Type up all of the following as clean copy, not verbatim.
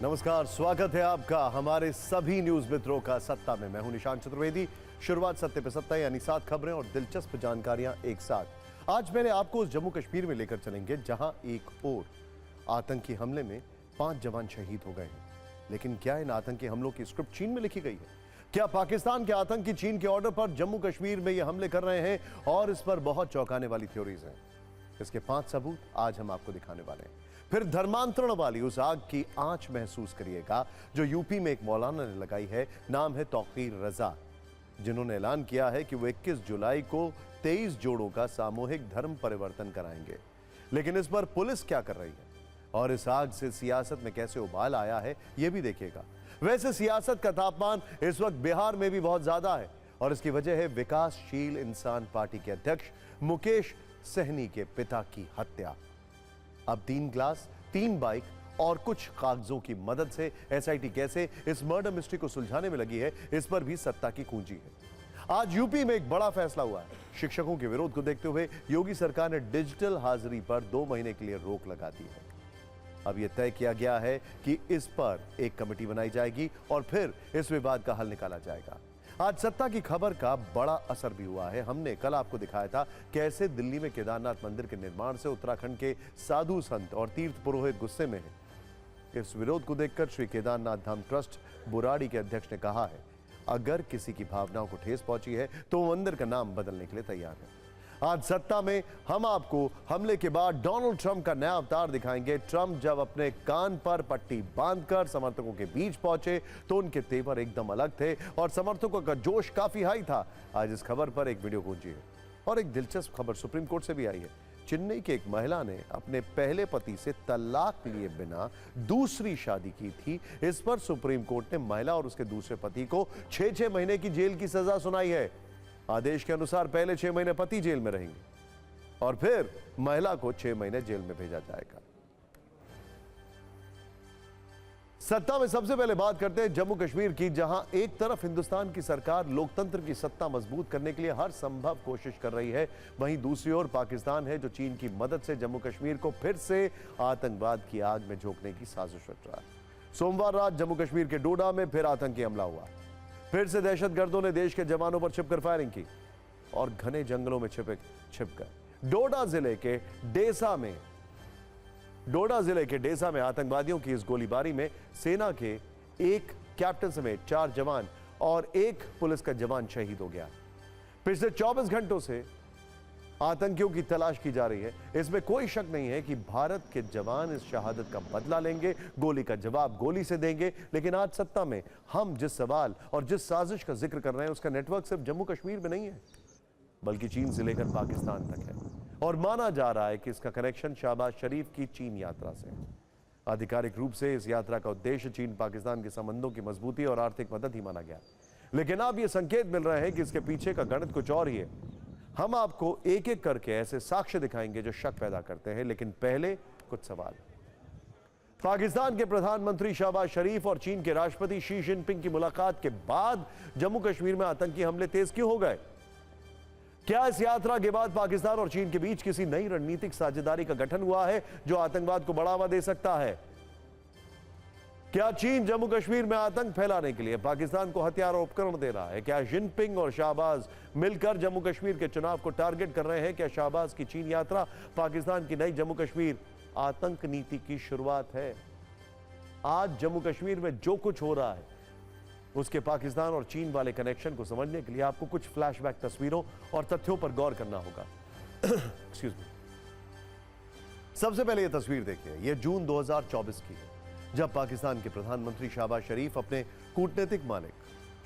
नमस्कार, स्वागत है आपका हमारे सभी न्यूज मित्रों का सत्ता में। मैं हूं निशांत चतुर्वेदी। शुरुआत सत्ते पे सत्ता यानी 7 खबरें और दिलचस्प जानकारियां एक साथ। आज मैंने आपको उस जम्मू कश्मीर में लेकर चलेंगे जहां एक और आतंकी हमले में 5 जवान शहीद हो गए हैं। लेकिन क्या इन आतंकी हमलों की स्क्रिप्ट चीन में लिखी गई है? क्या पाकिस्तान के आतंकी चीन के ऑर्डर पर जम्मू कश्मीर में ये हमले कर रहे हैं? और इस पर बहुत चौंकाने वाली थ्योरीज हैं। इसके 5 सबूत आज हम आपको दिखाने वाले हैं। फिर धर्मांतरण वाली उस आग की आंच महसूस करिएगा जो यूपी में एक मौलाना ने लगाई है। नाम है तौकीर रजा, जिन्होंने ऐलान किया है कि वो 21 जुलाई को 23 जोड़ों का सामूहिक धर्म परिवर्तन कराएंगे। लेकिन इस पर पुलिस क्या कर रही है और इस आग से सियासत में कैसे उबाल आया है, यह भी देखिएगा। वैसे सियासत का तापमान इस वक्त बिहार में भी बहुत ज्यादा है और इसकी वजह है विकासशील इंसान पार्टी के अध्यक्ष मुकेश सहनी के पिता की हत्या। अब 3 ग्लास, 3 बाइक और कुछ कागजों की मदद से एसआईटी कैसे इस मर्डर मिस्ट्री को सुलझाने में लगी है, इस पर भी सत्ता की कुंजी है। आज यूपी में एक बड़ा फैसला हुआ है। शिक्षकों के विरोध को देखते हुए योगी सरकार ने डिजिटल हाजिरी पर 2 महीने के लिए रोक लगा दी है। अब यह तय किया गया है कि इस पर एक कमेटी बनाई जाएगी और फिर इस विवाद का हल निकाला जाएगा। आज सत्ता की खबर का बड़ा असर भी हुआ है। हमने कल आपको दिखाया था कैसे दिल्ली में केदारनाथ मंदिर के निर्माण से उत्तराखंड के साधु संत और तीर्थ पुरोहित गुस्से में हैं। इस विरोध को देखकर श्री केदारनाथ धाम ट्रस्ट बुराड़ी के अध्यक्ष ने कहा है, अगर किसी की भावनाओं को ठेस पहुंची है तो वो मंदिर का नाम बदलने के लिए तैयार है। आज सत्ता में हम आपको हमले के बाद डोनाल्ड ट्रंप का नया अवतार दिखाएंगे। ट्रंप जब अपने कान पर पट्टी बांधकर समर्थकों के बीच पहुंचे तो उनके तेवर एकदम अलग थे और समर्थकों का जोश काफी हाई था। आज इस खबर पर एक वीडियो गूंजी है और एक दिलचस्प खबर सुप्रीम कोर्ट से भी आई है। चेन्नई की एक महिला ने अपने पहले पति से तलाक लिए बिना दूसरी शादी की थी। इस पर सुप्रीम कोर्ट ने महिला और उसके दूसरे पति को 6 महीने की जेल की सजा सुनाई है। आदेश के अनुसार पहले 6 महीने पति जेल में रहेंगे और फिर महिला को 6 महीने जेल में भेजा जाएगा। सत्ता में सबसे पहले बात करते हैं जम्मू कश्मीर की, जहां एक तरफ हिंदुस्तान की सरकार लोकतंत्र की सत्ता मजबूत करने के लिए हर संभव कोशिश कर रही है, वहीं दूसरी ओर पाकिस्तान है जो चीन की मदद से जम्मू कश्मीर को फिर से आतंकवाद की आग में झोंकने की साजिश रच रहा है। सोमवार रात जम्मू कश्मीर के डोडा में फिर आतंकी हमला हुआ। फिर से दहशतगर्दों ने देश के जवानों पर छिपकर फायरिंग की और घने जंगलों में छिप गए। डोडा जिले के डेसा में आतंकवादियों की इस गोलीबारी में सेना के एक कैप्टन समेत 4 जवान और 1 पुलिस का जवान शहीद हो गया। पिछले 24 घंटों से आतंकियों की तलाश की जा रही है। इसमें कोई शक नहीं है कि भारत के जवान इस शहादत का बदला लेंगे, गोली का जवाब गोली से देंगे। लेकिन आज सत्ता में हम जिस सवाल और जिस साजिश का जिक्र कर रहे हैं उसका नेटवर्क सिर्फ जम्मू कश्मीर में नहीं है, बल्कि चीन से लेकर पाकिस्तान तक है और माना जा रहा है कि इसका कनेक्शन शहबाज शरीफ की चीन यात्रा से है। आधिकारिक रूप से इस यात्रा का उद्देश्य चीन पाकिस्तान के संबंधों की मजबूती और आर्थिक मदद ही माना गया। लेकिन अब यह संकेत मिल रहे हैं कि इसके पीछे का गणित कुछ और ही है। हम आपको एक एक करके ऐसे साक्ष्य दिखाएंगे जो शक पैदा करते हैं, लेकिन पहले कुछ सवाल। पाकिस्तान के प्रधानमंत्री शहबाज शरीफ और चीन के राष्ट्रपति शी जिनपिंग की मुलाकात के बाद जम्मू कश्मीर में आतंकी हमले तेज क्यों हो गए? क्या इस यात्रा के बाद पाकिस्तान और चीन के बीच किसी नई रणनीतिक साझेदारी का गठन हुआ है जो आतंकवाद को बढ़ावा दे सकता है? क्या चीन जम्मू कश्मीर में आतंक फैलाने के लिए पाकिस्तान को हथियार और उपकरण दे रहा है? क्या जिनपिंग और शहबाज मिलकर जम्मू कश्मीर के चुनाव को टारगेट कर रहे हैं? क्या शहबाज की चीन यात्रा पाकिस्तान की नई जम्मू कश्मीर आतंक नीति की शुरुआत है? आज जम्मू कश्मीर में जो कुछ हो रहा है उसके पाकिस्तान और चीन वाले कनेक्शन को समझने के लिए आपको कुछ फ्लैशबैक तस्वीरों और तथ्यों पर गौर करना होगा। Excuse me. सबसे पहले यह तस्वीर देखिए, यह जून 2024 की है, जब पाकिस्तान के प्रधानमंत्री शहबाज शरीफ अपने कूटनीतिक मालिक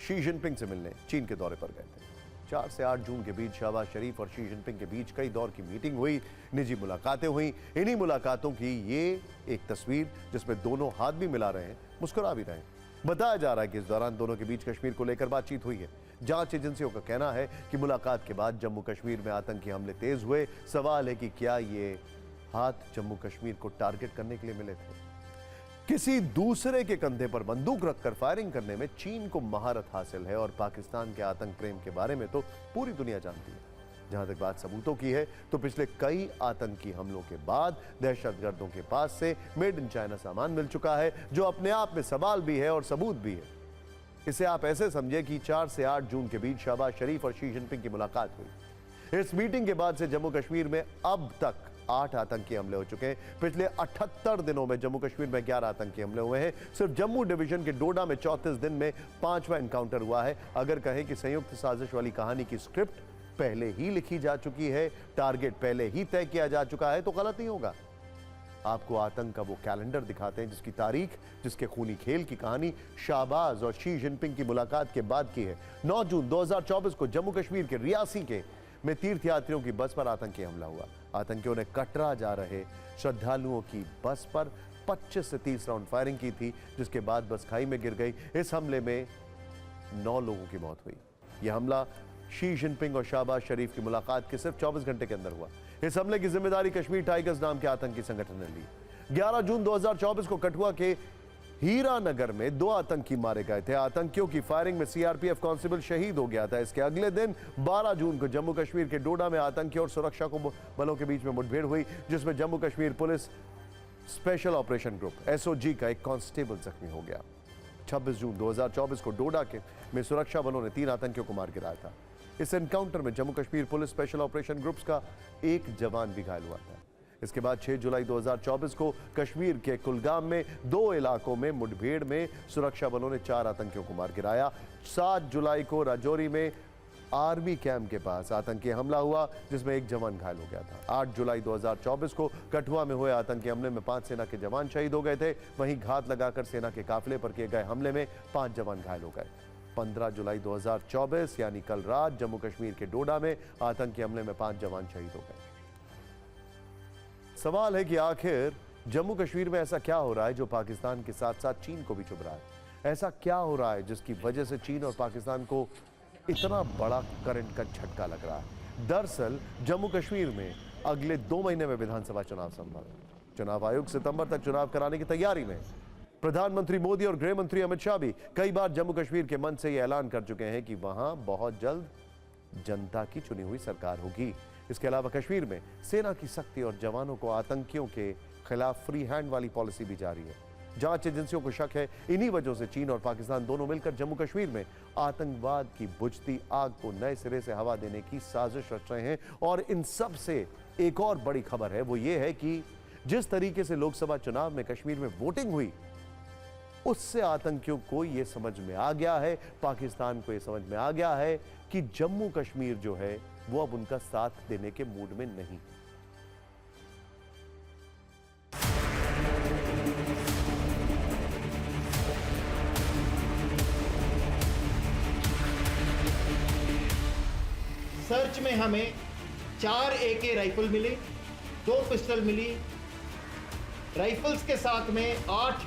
शी जिनपिंग से मिलने चीन के दौरे पर गए थे। 4 से 8 जून के बीच शहबाज शरीफ और शी जिनपिंग के बीच कई दौर की मीटिंग हुई, निजी मुलाकातें हुई। इन्हीं मुलाकातों की ये एक तस्वीर जिसमें दोनों हाथ भी मिला रहे हैं, मुस्कुरा भी रहे हैं। बताया जा रहा है कि इस दौरान दोनों के बीच कश्मीर को लेकर बातचीत हुई है। जांच एजेंसियों का कहना है कि मुलाकात के बाद जम्मू कश्मीर में आतंकी हमले तेज हुए। सवाल है कि क्या ये हाथ जम्मू कश्मीर को टारगेट करने के लिए मिले थे? किसी दूसरे के कंधे पर बंदूक रखकर फायरिंग करने में चीन को महारत हासिल है और पाकिस्तान के आतंक प्रेम के बारे में तो पूरी दुनिया जानती है। जहां तक बात सबूतों की है तो पिछले कई आतंकी हमलों के बाद दहशतगर्दों के पास से मेड इन चाइना सामान मिल चुका है, जो अपने आप में सवाल भी है और सबूत भी है। इसे आप ऐसे समझे कि 4 से 8 जून के बीच शहबाज शरीफ और शी जिनपिंग की मुलाकात हुई। इस मीटिंग के बाद से जम्मू कश्मीर में अब तक 8 आतंकी हमले हो चुके हैं। पिछले 78 दिनों में जम्मू कश्मीर में 11 आतंकी हमले हुए हैं। सिर्फ जम्मू डिवीजन के डोडा में 34 दिन में 5वां एनकाउंटर हुआ है। अगर कहें कि संयुक्त साजिश वाली कहानी की स्क्रिप्ट पहले ही लिखी जा चुकी है, टारगेट पहले ही तय किया जा चुका है, तो गलत नहीं होगा। आपको आतंक का वो कैलेंडर दिखाते हैं जिसकी तारीख, जिसके खूनी खेल की कहानी शहबाज और शी जिनपिंग की मुलाकात के बाद की है। 9 जून 2024 को जम्मू कश्मीर के रियासी के में तीर्थयात्रियों की बस पर आतंकी हमला हुआ। आतंकियों ने कटरा जा रहे श्रद्धालुओं की बस पर 25 से 30 राउंड फायरिंग की थी, जिसके बाद बस खाई में गिर गई। इस हमले में 9 लोगों की मौत हुई। यह हमला शी जिनपिंग और शहबाज शरीफ की मुलाकात के सिर्फ 24 घंटे के अंदर हुआ। इस हमले की जिम्मेदारी कश्मीर टाइगर्स नाम के आतंकी संगठन ने ली। 11 जून 2024 को कठुआ के हीरानगर में 2 आतंकी मारे गए थे। आतंकियों की फायरिंग में सीआरपीएफ कांस्टेबल शहीद हो गया था। इसके अगले दिन 12 जून को जम्मू कश्मीर के डोडा में आतंकियों और सुरक्षा बलों के बीच में मुठभेड़ हुई, जिसमें Jammu Kashmir police special operation group SOG का एक कांस्टेबल जख्मी हो गया। 26 जून 2024 को डोडा के में सुरक्षा बलों ने 3 आतंकियों को मार गिराया था। इस एनकाउंटर में Jammu Kashmir police special operation groups का एक जवान भी घायल हुआ था। इसके बाद 6 जुलाई 2024 को कश्मीर के कुलगाम में 2 इलाकों में मुठभेड़ में सुरक्षा बलों ने 4 आतंकियों को मार गिराया। 7 जुलाई को राजौरी में आर्मी कैंप के पास आतंकी हमला हुआ, जिसमें एक जवान घायल हो गया था। 8 जुलाई 2024 को कठुआ में हुए आतंकी हमले में 5 सेना के जवान शहीद हो गए थे। वहीं घात लगाकर सेना के काफिले पर किए गए हमले में 5 जवान घायल हो गए। 15 जुलाई 2024 यानी कल रात जम्मू कश्मीर के डोडा में आतंकी हमले में 5 जवान शहीद हो गए। सवाल है कि आखिर जम्मू कश्मीर में ऐसा क्या हो रहा है जो पाकिस्तान के साथ साथ चीन को भी चुभ रहा है। ऐसा क्या हो रहा है जिसकी वजह से चीन और पाकिस्तान को इतना बड़ा करंट का झटका लग रहा है। दरअसल जम्मू कश्मीर में अगले 2 महीने में विधानसभा चुनाव संभव है। चुनाव आयोग सितंबर तक चुनाव कराने की तैयारी में। प्रधानमंत्री मोदी और गृह मंत्री अमित शाह भी कई बार जम्मू कश्मीर के मंच से यह ऐलान कर चुके हैं कि वहां बहुत जल्द जनता की चुनी हुई सरकार होगी। इसके अलावा कश्मीर में सेना की सख्ती और जवानों को आतंकियों के खिलाफ फ्री हैंड वाली पॉलिसी भी जारी है। जांच एजेंसियों को शक है इन्हीं वजहों से चीन और पाकिस्तान दोनों मिलकर जम्मू कश्मीर में आतंकवाद की बुझती आग को नए सिरे से हवा देने की साजिश रच रहे हैं। और इन सब से एक और बड़ी खबर है, वो ये है कि जिस तरीके से लोकसभा चुनाव में कश्मीर में वोटिंग हुई, उससे आतंकियों को यह समझ में आ गया है, पाकिस्तान को यह समझ में आ गया है कि जम्मू कश्मीर जो है वो अब उनका साथ देने के मूड में नहीं। सर्च में हमें 4 AK राइफल मिले, 2 पिस्टल मिली, राइफल्स के साथ में 8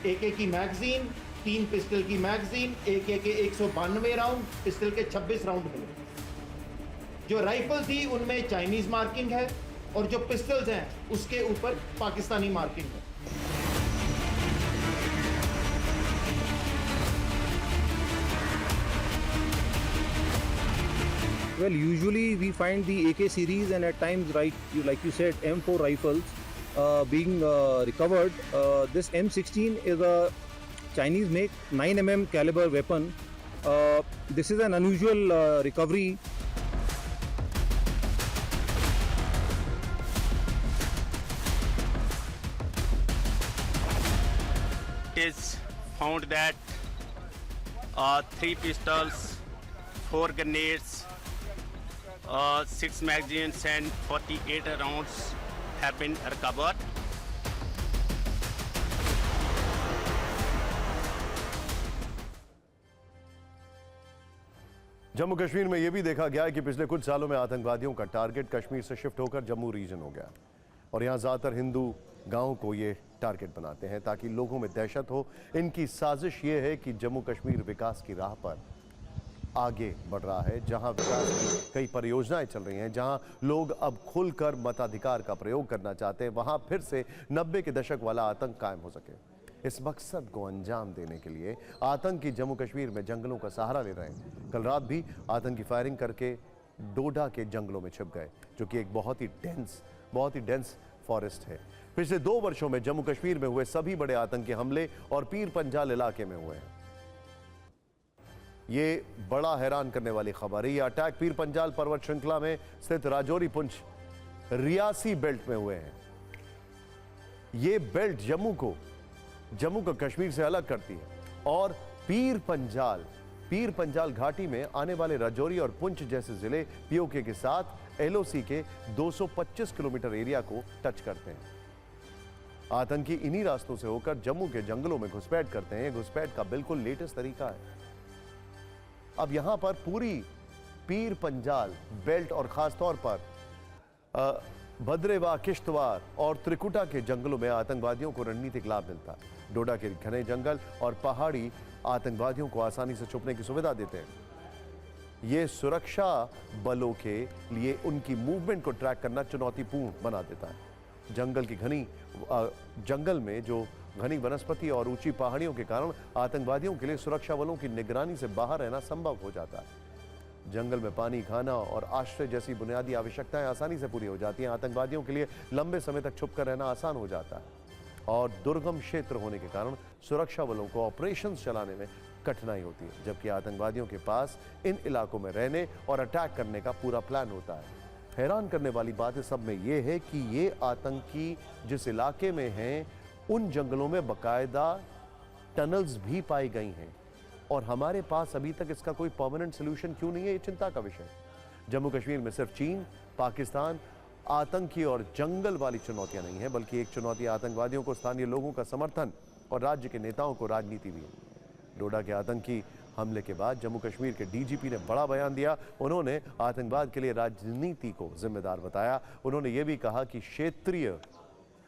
AK की मैगजीन, 3 पिस्टल की मैगजीन, AK के 192 राउंड, पिस्टल के 26 राउंड मिले। जो राइफल थी उनमें चाइनीज मार्किंग है और जो पिस्टल्स हैं उसके ऊपर पाकिस्तानी मार्किंग है। Well, usually we find the AK series and at times, like you said, M4 rifles being recovered. This M16 is a Chinese make 9mm caliber weapon. This is an unusual recovery. It is found that 3 pistols, 4 grenades, 6 magazines and 48 rounds have been recovered. Jammu Kashmir में यह भी देखा गया है कि पिछले कुछ सालों में आतंकवादियों का टारगेट कश्मीर से शिफ्ट होकर जम्मू रीजन हो गया और यहां ज्यादातर हिंदू गांवों को ये टारगेट बनाते हैं ताकि लोगों में दहशत हो। इनकी साजिश ये है कि जम्मू कश्मीर विकास की राह पर आगे बढ़ रहा है, जहां विकास की कई परियोजनाएं चल रही हैं, जहां लोग अब खुलकर मताधिकार का प्रयोग करना चाहते हैं, वहां फिर से 90 के दशक वाला आतंक कायम हो सके। इस मकसद को अंजाम देने के लिए आतंकी जम्मू कश्मीर में जंगलों का सहारा ले रहे हैं। कल रात भी आतंकी फायरिंग करके डोडा के जंगलों में छिप गए, जो कि एक बहुत ही डेंस फॉरेस्ट है। पिछले 2 वर्षों में जम्मू कश्मीर में हुए सभी बड़े आतंकी हमले और पीर पंजाल इलाके में हुए हैं। ये बड़ा हैरान करने वाली खबर है। ये अटैक पीर पंजाल पर्वत श्रृंखला में स्थित राजौरी पुंछ रियासी बेल्ट में हुए हैं। ये बेल्ट जम्मू को कश्मीर से अलग करती है और पीर पंजाल घाटी में आने वाले राजौरी और पुंछ जैसे जिले पीओके के साथ एलओसी के 225 किलोमीटर एरिया को टच करते हैं। आतंकी इन्हीं रास्तों से होकर जम्मू के जंगलों में घुसपैठ करते हैं। घुसपैठ का बिल्कुल लेटेस्ट तरीका है। अब यहां पर पूरी पीर पंजाल बेल्ट और खास तौर पर भद्रेवा, किश्तवाड़ और त्रिकुटा के जंगलों में आतंकवादियों को रणनीतिक लाभ मिलता है। डोडा के घने जंगल और पहाड़ी आतंकवादियों को आसानी से छुपने की सुविधा देते हैं। ये सुरक्षा बलों के लिए उनकी मूवमेंट को ट्रैक करना चुनौतीपूर्ण बना देता है। जंगल में जो घनी वनस्पति और ऊंची पहाड़ियों के कारण आतंकवादियों के लिए सुरक्षा बलों की निगरानी से बाहर रहना संभव हो जाता है। जंगल में पानी, खाना और आश्रय जैसी बुनियादी आवश्यकताएं आसानी से पूरी हो जाती हैं। आतंकवादियों के लिए लंबे समय तक छुपकर रहना आसान हो जाता है और दुर्गम क्षेत्र होने के कारण सुरक्षा बलों को ऑपरेशंस चलाने में कठिनाई होती है, जबकि आतंकवादियों के पास इन इलाकों में रहने और अटैक करने का पूरा प्लान होता है। हैरान करने वाली बात इस सब में यह है कि ये आतंकी जिस इलाके में हैं, उन जंगलों में बाकायदा टनल्स भी पाई गई हैं और हमारे पास अभी तक इसका कोई परमानेंट सोल्यूशन क्यों नहीं है, ये चिंता का विषय है। जम्मू कश्मीर में सिर्फ चीन, पाकिस्तान, आतंकी और जंगल वाली चुनौतियां नहीं है, बल्कि एक चुनौती आतंकवादियों को स्थानीय लोगों का समर्थन और राज्य के नेताओं को राजनीति भी है। डोडा के आतंकी हमले के बाद जम्मू कश्मीर के डीजीपी ने बड़ा बयान दिया। उन्होंने आतंकवाद के लिए राजनीति को जिम्मेदार बताया। उन्होंने ये भी कहा कि क्षेत्रीय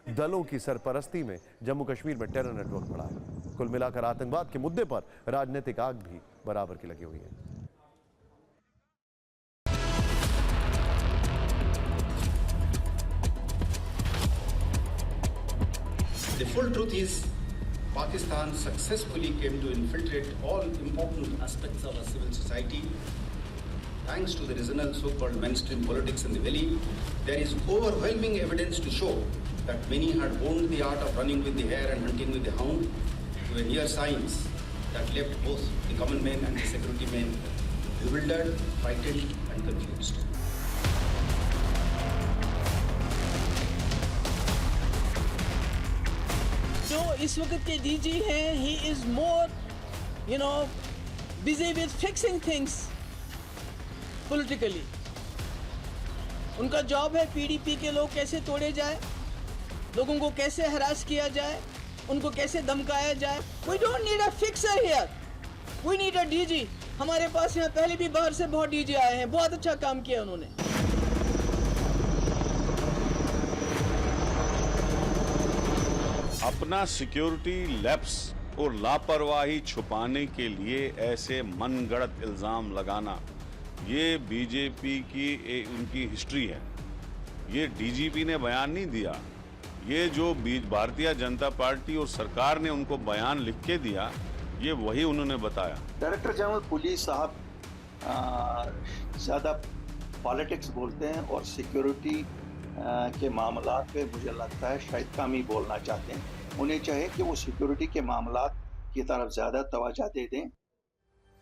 दलों की सरपरस्ती में जम्मू कश्मीर में टेरर नेटवर्क बढ़ा है। कुल मिलाकर आतंकवाद के मुद्दे पर राजनीतिक आग भी बराबर की लगी हुई है। The full truth is, Pakistan successfully came to infiltrate all important aspects of our civil society. Thanks to the regional so-called mainstream politics in the valley, there is overwhelming evidence to show that many had honed the art of running with the hare and hunting with the hound to a near science that left both the common man and the security men bewildered, frightened and confused. जो इस वक्त के DG हैं, he is more, busy with fixing things politically. उनका job है PDP के लोग कैसे तोड़े जाए, लोगों को कैसे हरास किया जाए, उनको कैसे धमकाया जाए। We don't need a fixer here. We need a DG. हमारे पास यहाँ पहले भी बाहर से बहुत डीजी आए हैं, बहुत अच्छा काम किया उन्होंने। अपना सिक्योरिटी लैप्स और लापरवाही छुपाने के लिए ऐसे मनगढ़ंत इल्ज़ाम लगाना, ये बीजेपी की उनकी हिस्ट्री है। ये डीजीपी ने बयान नहीं दिया, ये जो भारतीय जनता पार्टी और सरकार ने उनको बयान लिख के दिया, ये वही उन्होंने बताया। डायरेक्टर जनरल पुलिस साहब ज़्यादा पॉलिटिक्स बोलते हैं और सिक्योरिटी के मामलात पे मुझे लगता है शायद कम ही बोलना चाहते हैं। उन्हें चाहिए कि वो सिक्योरिटी के मामलात की तरफ ज़्यादा तवज्जो दे दें